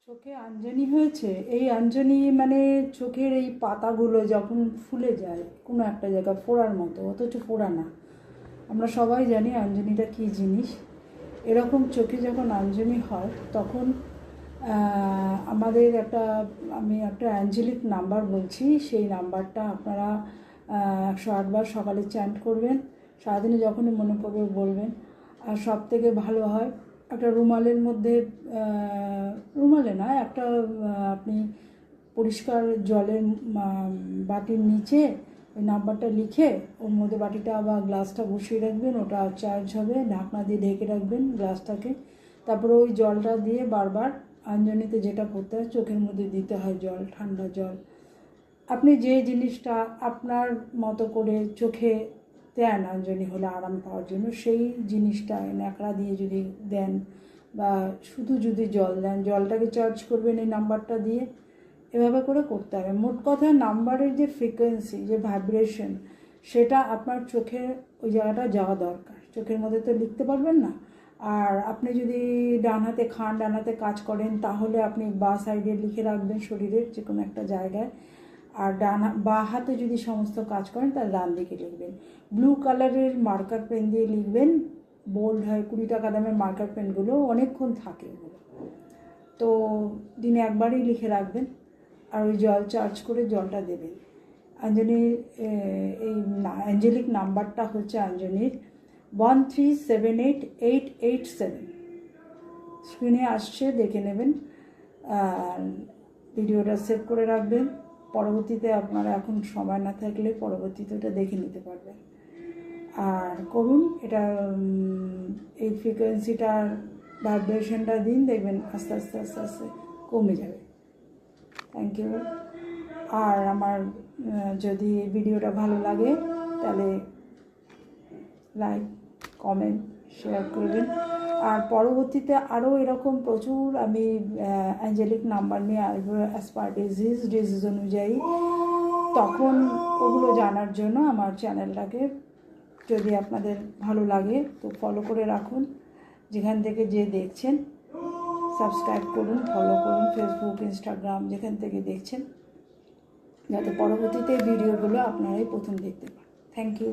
চোখে আঞ্জনি হয়েছে। এই আঞ্জনি মানে চোখের এই পাতাগুলো যখন ফুলে যায় কোনো একটা জায়গায় ফোড়ার মতো, অথচ ফোড়া না। আমরা সবাই জানি আঞ্জনিটা কী জিনিস। এরকম চোখে যখন আঞ্জনি হয় তখন আমাদের আমি একটা অ্যাঞ্জেলিক নাম্বার বলছি, সেই নাম্বারটা আপনারা 108 বার সকালে চ্যান্ট করবেন। সারাদিনে যখনই মনে পড়বে বলবেন। আর সব থেকে ভালো হয় একটা রুমালের মধ্যে, রুমালে না, একটা আপনি পরিষ্কার জলের বাটির নিচে ওই নাম্বারটা লিখে ওর মধ্যে বাটিটা বা গ্লাসটা বসিয়ে রাখবেন, ওটা চার্জ হবে, ঢাকনা দিয়ে ঢেকে রাখবেন গ্লাসটাকে। তারপরে ওই জলটা দিয়ে বারবার আঞ্জনিতে যেটা করতে হয় চোখের মধ্যে দিতে হয় জল, ঠান্ডা জল। আপনি যে জিনিসটা আপনার মতো করে চোখে দেন আঞ্জনি হলে আরাম পাওয়ার জন্য, সেই জিনিসটা ন্যাকড়া দিয়ে যদি দেন বা শুধু যদি জল দেন, জলটাকে চার্জ করবেন এই নাম্বারটা দিয়ে। এভাবে করে করতে হবে। মোট কথা নাম্বারের যে ফ্রিকোয়েন্সি, যে ভাইব্রেশন, সেটা আপনার চোখে ওই জায়গাটা যাওয়া দরকার। চোখের মধ্যে তো লিখতে পারবেন না। আর আপনি যদি ডান হাতে খান, ডান হাতে কাজ করেন, তাহলে আপনি বাঁ সাইডে লিখে রাখবেন শরীরের যে কোনো একটা জায়গায়। আর বাঁ হাতে যদি সমস্ত কাজ করেন তাহলে ডান দিকে লিখবেন। ব্লু কালারের মার্কার পেন দিয়ে লিখবেন, বোল্ড হয়, 20 টাকা দামের মার্কার পেনগুলো অনেকক্ষণ থাকে ওগুলো। তো দিনে একবারই লিখে রাখবেন আর ওই জল চার্জ করে জলটা দেবেন। আঞ্জনির এই অ্যাঞ্জেলিক নাম্বারটা হচ্ছে আঞ্জনির 1378887। স্ক্রিনে আসছে, দেখে নেবেন। আর ভিডিওটা সেভ করে রাখবেন। পরবর্তীতে আপনারা এখন সময় না থাকলে পরবর্তীতে ওটা দেখে নিতে পারবেন। আর করুন এটা, এই ফ্রিকোয়েন্সিটার ভাইব্রেশনটা দিন, দেখবেন আস্তে আস্তে আস্তে আস্তে কমে যাবে। Thank you. আর আমার যদি ভিডিওটা ভালো লাগে তাহলে লাইক, কমেন্ট, শেয়ার করবেন। আর পরবর্তীতে আরও এরকম প্রচুর আমি অ্যাঞ্জেলিক নাম্বার নিয়ে আসবো অ্যাজ পার ডিজিজ অনুযায়ী। তখন ওগুলো জানার জন্য আমার চ্যানেলটাকে যদি আপনাদের ভালো লাগে তো ফলো করে রাখুন। যেখান থেকে যে দেখছেন সাবস্ক্রাইব করুন, ফলো করুন, ফেসবুক, ইনস্টাগ্রাম যেখান থেকে দেখছেন, যাতে পরবর্তীতে ভিডিওগুলো আপনারাই প্রথম দেখতে পান। Thank you.